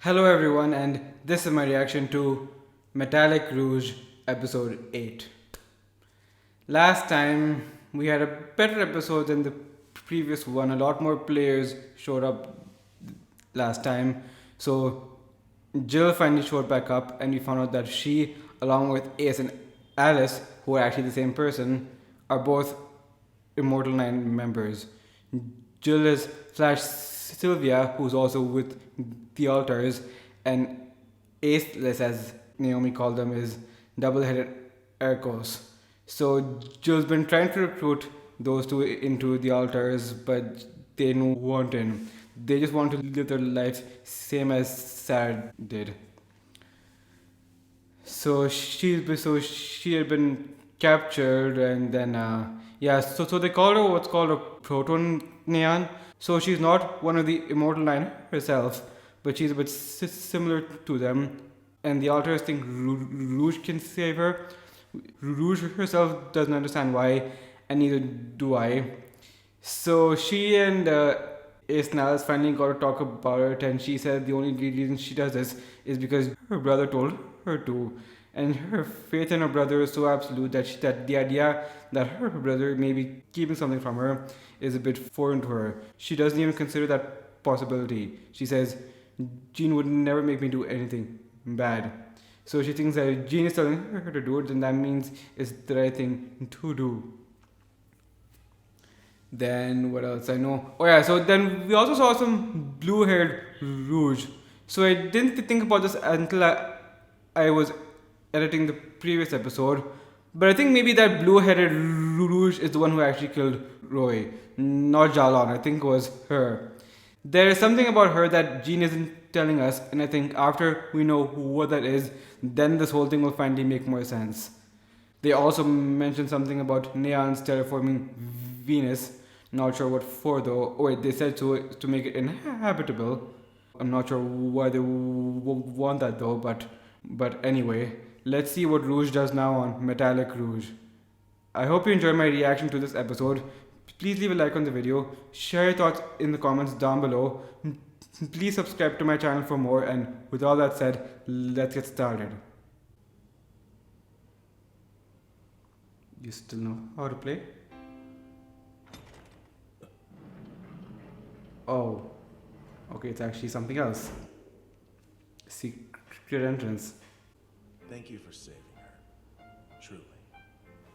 Hello everyone, and this is my reaction to Metallic Rouge episode 8. Last time we had a better episode than the previous one. A lot more players showed up last time. So Jill finally showed back up, and we found out that she, along with Ace and Alice, who are actually the same person, are both Immortal 9 members. Jill is Flash Sylvia, who's also with the Altars, and Aceless, as Naomi called them, is double-headed Ercos. So Jill's been trying to recruit those two into the Altars, but they don't want in. They just want to live their lives same as Sarah did. So she had been captured, and then so they called her what's called a proton neon. So she's not one of the Immortal Nine herself, but she's a bit similar to them. And the Alters think Rouge can save her. Rouge herself doesn't understand why, and neither do I. So she and Ace and Alice finally got to talk about it, and she said the only reason she does this is because her brother told her to. And her faith in her brother is so absolute that the idea that her brother may be keeping something from her is a bit foreign to her. She doesn't even consider that possibility. She says, Jean would never make me do anything bad. So she thinks that if Jean is telling her to do it, then that means it's the right thing to do. Then what else I know? Oh yeah, so then we also saw some blue-haired Rouge. So I didn't think about this until I was editing the previous episode, but I think maybe that blue-headed Rouge is the one who actually killed Roy, not Jalon. I think it was her. There is something about her that Jean isn't telling us, and I think after we know what that is, then this whole thing will finally make more sense. They also mentioned something about Neon's terraforming Venus. Not sure what for though. Oh wait, they said to make it inhabitable. I'm not sure why they want that though, but anyway, let's see what Rouge does now on Metallic Rouge. I hope you enjoyed my reaction to this episode. Please leave a like on the video, share your thoughts in the comments down below. Please subscribe to my channel for more, and with all that said, let's get started. You still know how to play? Oh, okay, it's actually something else. Secret entrance. Thank you for saving her. Truly.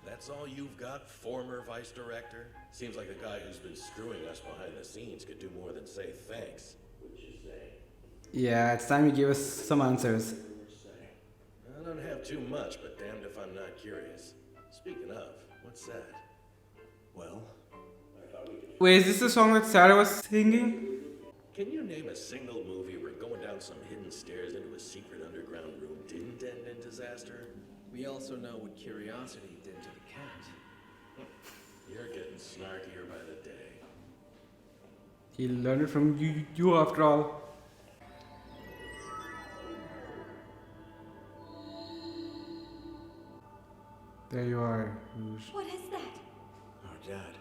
That's all you've got, former vice director? Seems like the guy who's been screwing us behind the scenes could do more than say thanks. What'd you say? Yeah, it's time you give us some answers. I don't have too much, but damned if I'm not curious. Speaking of, what's that? Well, Wait, is this the song that Sarah was singing? can you name a single movie where going down some hidden stairs into a secret underground room didn't end in disaster? We also know what curiosity did to the cat. You're getting snarkier by the day. He learned it from you after all. There you are, Rouge. What is that? Our dad,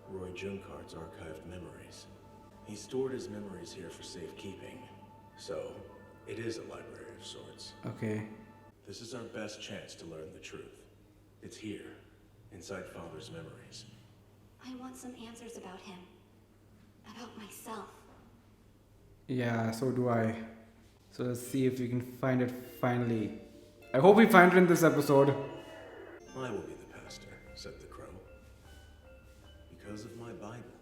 Roy Junkard's archived memories. He stored his memories here for safekeeping. So, it is a library of sorts. Okay. This is our best chance to learn the truth. It's here, inside Father's memories. I want some answers about him. About myself. Yeah, so do I. So let's see if we can find it finally. I hope we find it in this episode. I will be the pastor, said the crow. Because of my Bible,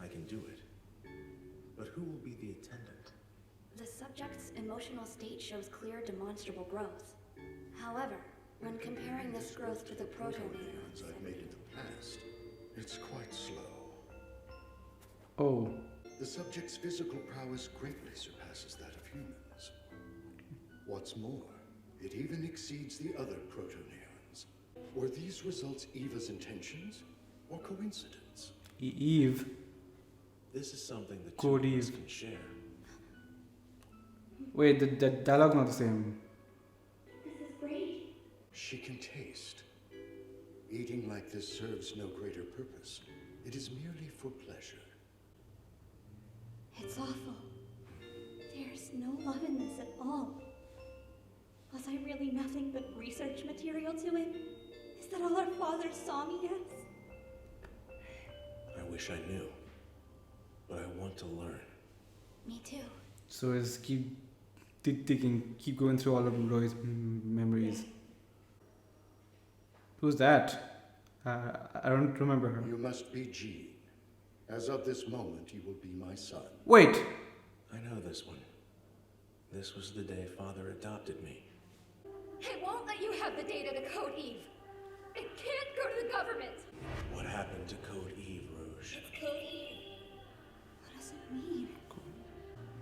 I can do it. But who will be the attendant? The subject's emotional state shows clear demonstrable growth. However, when comparing this growth to the proto-neons, I've made in the past, it's quite slow. Oh. The subject's physical prowess greatly surpasses that of humans. What's more, it even exceeds the other proto-neons. Were these results Eva's intentions or coincidence? Eve. This is something the two Code of us Eve. can share. Wait, the dialogue not the same. this is great. She can taste. Eating like this serves no greater purpose. It is merely for pleasure. It's awful. There's all? Was I really nothing but research material to him? Is that all our father saw me as? I wish I knew. But I want to learn. Me too. So it's keep digging, keep going through all of Roy's memories. Who's that? I don't remember her. You must be Jean. As of this moment, you will be my son. Wait! I know this one. This was the day Father adopted me. I won't let you have the data to Code Eve. It can't go to the government. What happened to Code Eve, Rouge? It's Code Eve. What does it mean?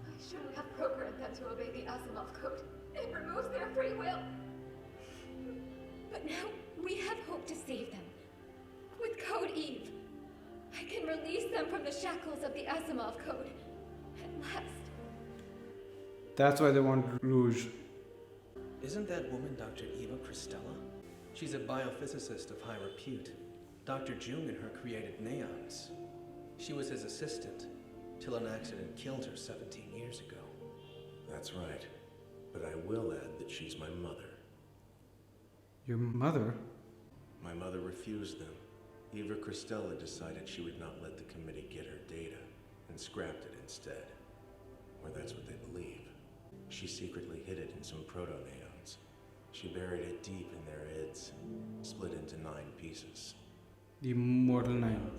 I shouldn't have programmed them to obey the Asimov code. It removes their free will. But now we have hope to save them. With Code Eve, I can release them from the shackles of the Asimov code. At last. That's why they want Rouge. Isn't that woman Dr. Eva Christella? She's a biophysicist of high repute. Dr. Jung and her created neons. She was his assistant, till an accident killed her 17 years ago. That's right. But I will add that she's my mother. Your mother? My mother refused them. Eva Christella decided she would not let the committee get her data, and scrapped it instead. Or that's what they believe. She secretly hid it in some proto-neons. She buried it deep in their ids, split into 9 pieces. The Immortal 9.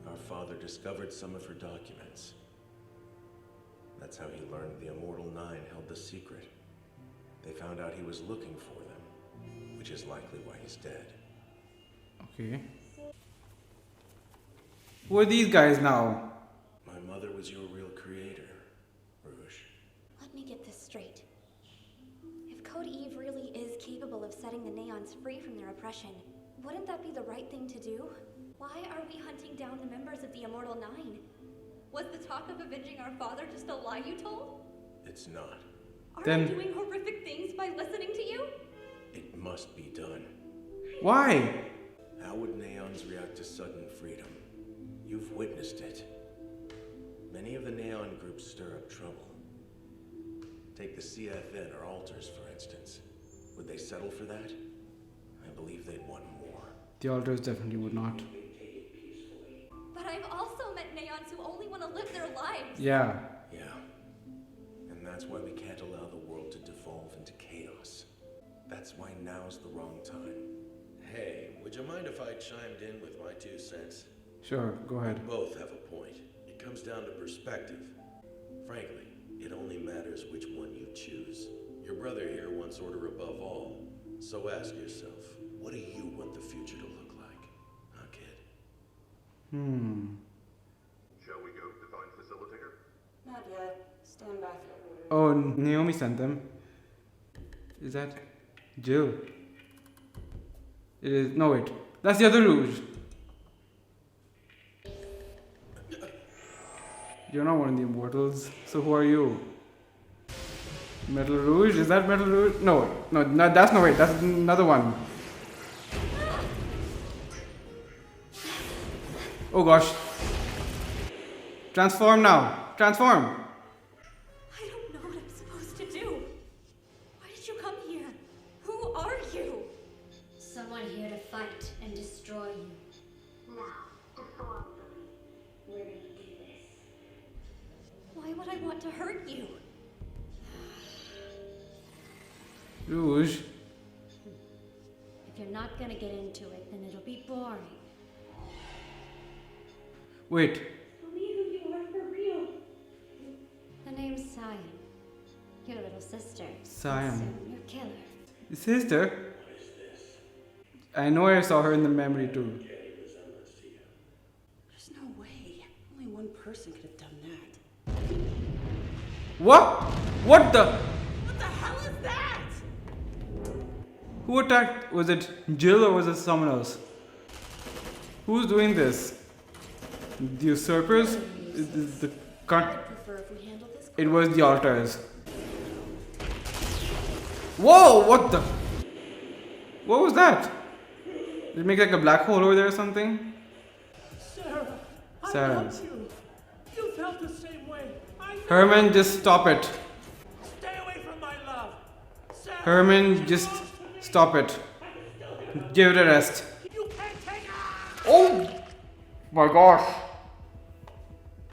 Our father discovered some of her documents. That's how he learned the Immortal 9 held the secret. They found out he was looking for them, which is likely why he's dead. Okay. Who are these guys now? My mother was your real creator, Rouge. Let me get this straight. If Code Eve really is capable of setting the Neons free from their oppression, wouldn't that be the right thing to do? Why are we hunting down the members of the Immortal 9? Was the talk of avenging our father just a lie you told? It's not. Are Then- we doing horrific things by listening to you? It must be done. Why? How would Neons react to sudden freedom? You've witnessed it. Many of the Neon groups stir up trouble. Take the CFN or Alters, for instance. Would they settle for that? I believe they'd want more. The Alters definitely would not. But I've also met Neons who only want to live their lives. Yeah. Yeah. And that's why we can't allow the world to devolve into chaos. That's why now's the wrong time. Hey, would you mind if I chimed in with my 2 cents? Sure, go ahead. Both have a point. It comes down to perspective. Frankly, it only matters which one you choose. Your brother here wants order above all. So ask yourself, what do you want the future to look like? Huh, kid? Shall we go define facilitator? Not yet. Stand by. Oh, Naomi sent them. Is that Jill? It is. No, wait. That's the other Rouge. You're not one of the Immortals. So who are you? Metal Rouge? Is that Metal Rouge? No, that's no, wait. That's another one. Oh gosh. Transform now. Transform. I don't know what I'm supposed to do. Why did you come here? Who are you? Someone here to fight and destroy you. Now, deform them. We're gonna do this. Why would I want to hurt you? Rouge. If you're not gonna get into it, then it'll be boring. Wait. Tell me who you are for real. The name's Cyan. Your little sister. Cyan. Soon your killer. Sister? I know I saw her in the memory too. There's no way. Only one person could have done that. What? What the? What the hell is that? Who attacked? Was it Jill or was it someone else? Who's doing this? The usurpers? The I'd prefer if we handled this. It was the altars. Whoa! What the? What was that? Did it make like a black hole over there or something? Sarah, I Sarah. want you. You felt the same way. I know. Herman, just stop it. Stay away from my love. Sarah, Herman, you're just close to me. stop it. I can still hear you. Give it a rest. You can't take it. Oh my gosh.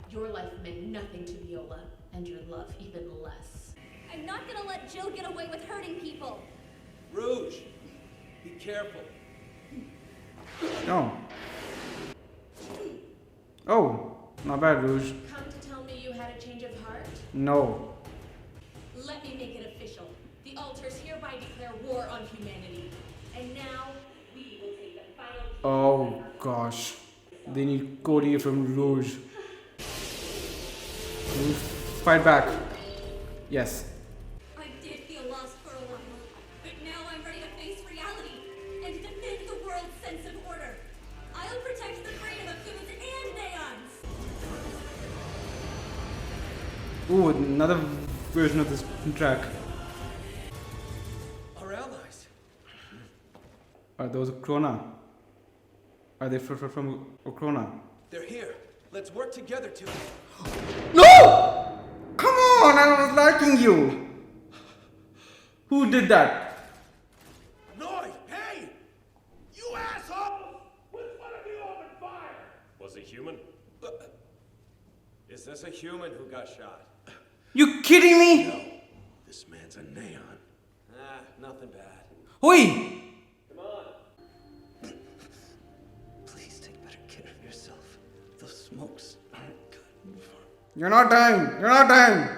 Your life meant nothing to Viola, and your love even less. I'm not gonna let Jill get away with hurting people. Rouge, be careful. Oh. Oh, not bad, Rouge. Come to tell me you had a change of heart? No. Let me make it official. The altars hereby declare war on humanity. And now, we will take the final... Oh gosh. They need Cody from Rouge. Rouge, fight back. Yes. I did feel lost for a while, but now I'm ready to face reality and defend the world's sense of order. I'll protect the freedom of humans and Neons. Ooh, another version of this track. Our allies. Are those Krona? Are they from Krona? They're here. Let's work together to... No! Come on, I was liking you. Who did that? Noy! Hey! You asshole! Which one of you opened fire? Was it human? Is this a human who got shot? You kidding me? No. This man's a neon. Ah, nothing bad. Oi! Come on. Please take better care of yourself. Those smokes aren't good. You're not dying. You're not dying.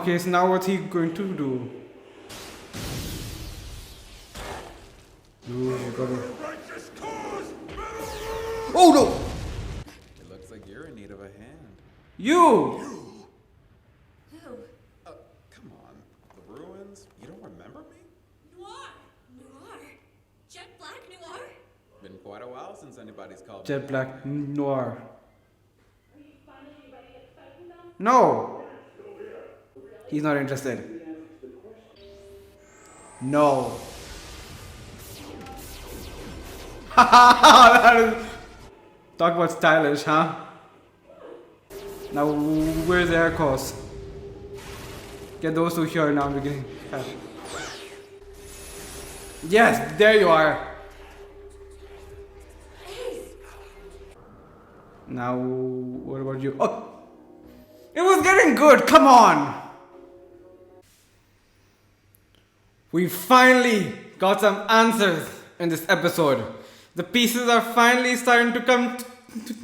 Okay, so now what's he going to do? Righteous cause! Oh no! It looks like you're in need of a hand. You! Who? Come on. The ruins? You don't remember me? Noir! Noir? Jet Black Noir? Been quite a while since anybody's called me. Jet Black Noir. No! He's not interested. No. That is... Talk about stylish, huh? Now, where's the air course? Get those two here now. I'm beginning. Yes, there you are. Now, what about you? Oh! It was getting good, come on! We finally got some answers in this episode. The pieces are finally starting to come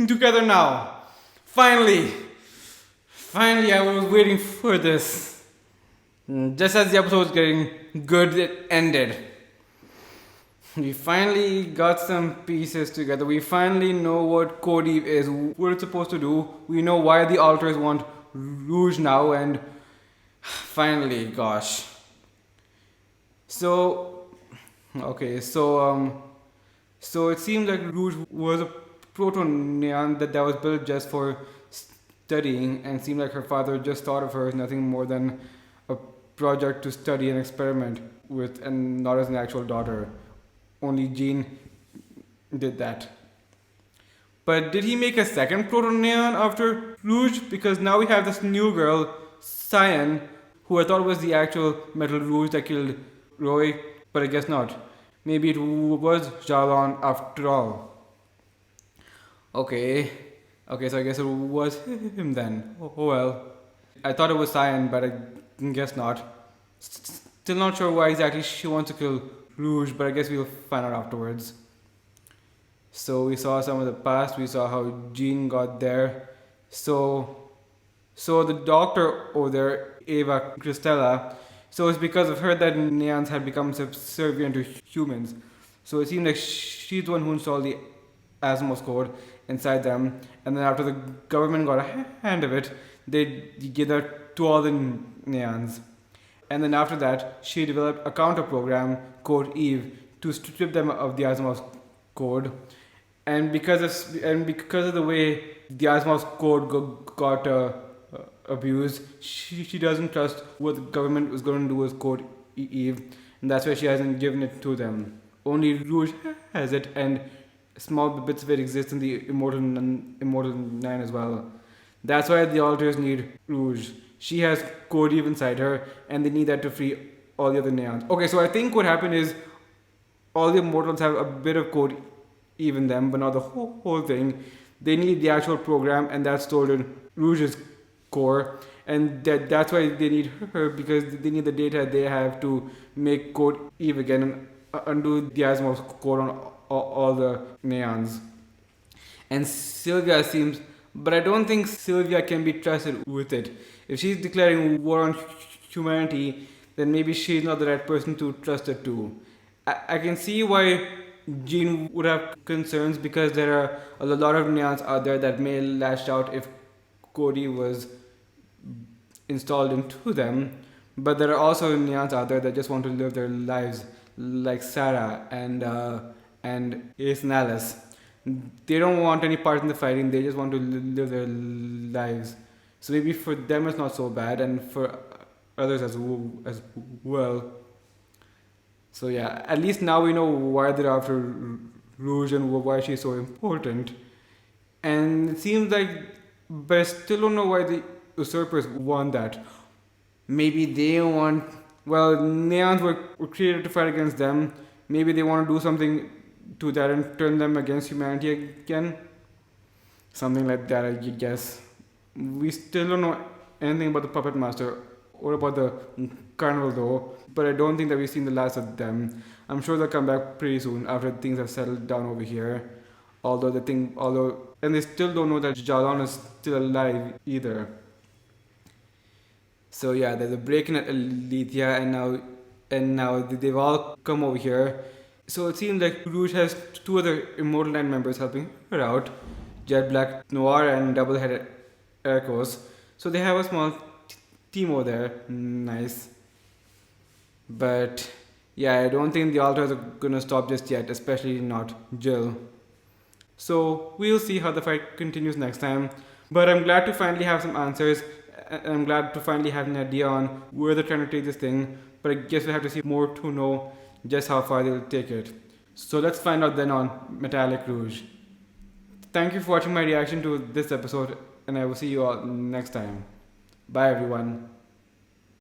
together now. Finally! Finally, I was waiting for this. Just as the episode was getting good, it ended. We finally got some pieces together. We finally know what Cody is, what it's supposed to do. We know why the alters want Rouge now, and finally, gosh. So it seemed like Rouge was a proton neon that was built just for studying, and it seemed like her father just thought of her as nothing more than a project to study and experiment with, and not as an actual daughter. Only Jean did that. But did he make a second proton neon after Rouge? Because now we have this new girl, Cyan, who I thought was the actual Metal Rouge that killed Roy, but I guess not. Maybe it was Jalon after all. Okay, so I guess it was him then. Oh well. I thought it was Cyan, but I guess not. Still not sure why exactly she wants to kill Rouge, but I guess we'll find out afterwards. So we saw some of the past, we saw how Jean got there. So the doctor over there, Eva Cristela, so it's because of her that neons had become subservient to humans. So it seemed like she's the one who installed the Asmos code inside them, and then after the government got a hand of it, they gave that to all the neons. And then after that, she developed a counter program called Eve to strip them of the Asmos code. And because of the way the Asmos code got abused, she doesn't trust what the government was going to do with Code Eve, and that's why she hasn't given it to them. Only Rouge has it, and small bits of it exist in the Immortal 9 as well. That's why the Alters need Rouge. She has Code Eve inside her, and they need that to free all the other Neons. Okay, so I think what happened is all the Immortals have a bit of Code Eve in them, but not the whole thing. They need the actual program, and that's stored in Rouge's core, and that's why they need her, because they need the data they have to make Code Eve again and undo the Asimov's code on all the Neons. And Sylvia seems, but I don't think Sylvia can be trusted with it. If she's declaring war on humanity, then maybe she's not the right person to trust it to. I can see why Jean would have concerns, because there are a lot of Neons out there that may lash out if Cody was installed into them, but there are also Neons out there that just want to live their lives, like Sarah and Ace and Alice. They don't want any part in the fighting, they just want to live their lives. So maybe for them it's not so bad, and for others as well. So yeah, at least now we know why they're after Rouge and why she's so important. And it seems like, but I still don't know why the usurpers want that. Maybe they want, well, Neons were created to fight against them. Maybe they want to do something to that and turn them against humanity again. Something like that, I guess. We still don't know anything about the Puppet Master or about the carnival though, but I don't think that we've seen the last of them. I'm sure they'll come back pretty soon after things have settled down over here. And they still don't know that Jalon is still alive either. So yeah, there's a break-in at Alethea, and now they've all come over here. So it seems like Rouge has two other Immortal 9 members helping her out, Jet Black Noir and Double-Headed Ercos. So they have a small team over there. Nice. But yeah, I don't think the Alters are gonna stop just yet, especially not Jill. So we'll see how the fight continues next time. But I'm glad to finally have some answers. And I'm glad to finally have an idea on where they're trying to take this thing. But I guess we have to see more to know just how far they'll take it. So let's find out then on Metallic Rouge. Thank you for watching my reaction to this episode, and I will see you all next time. Bye everyone.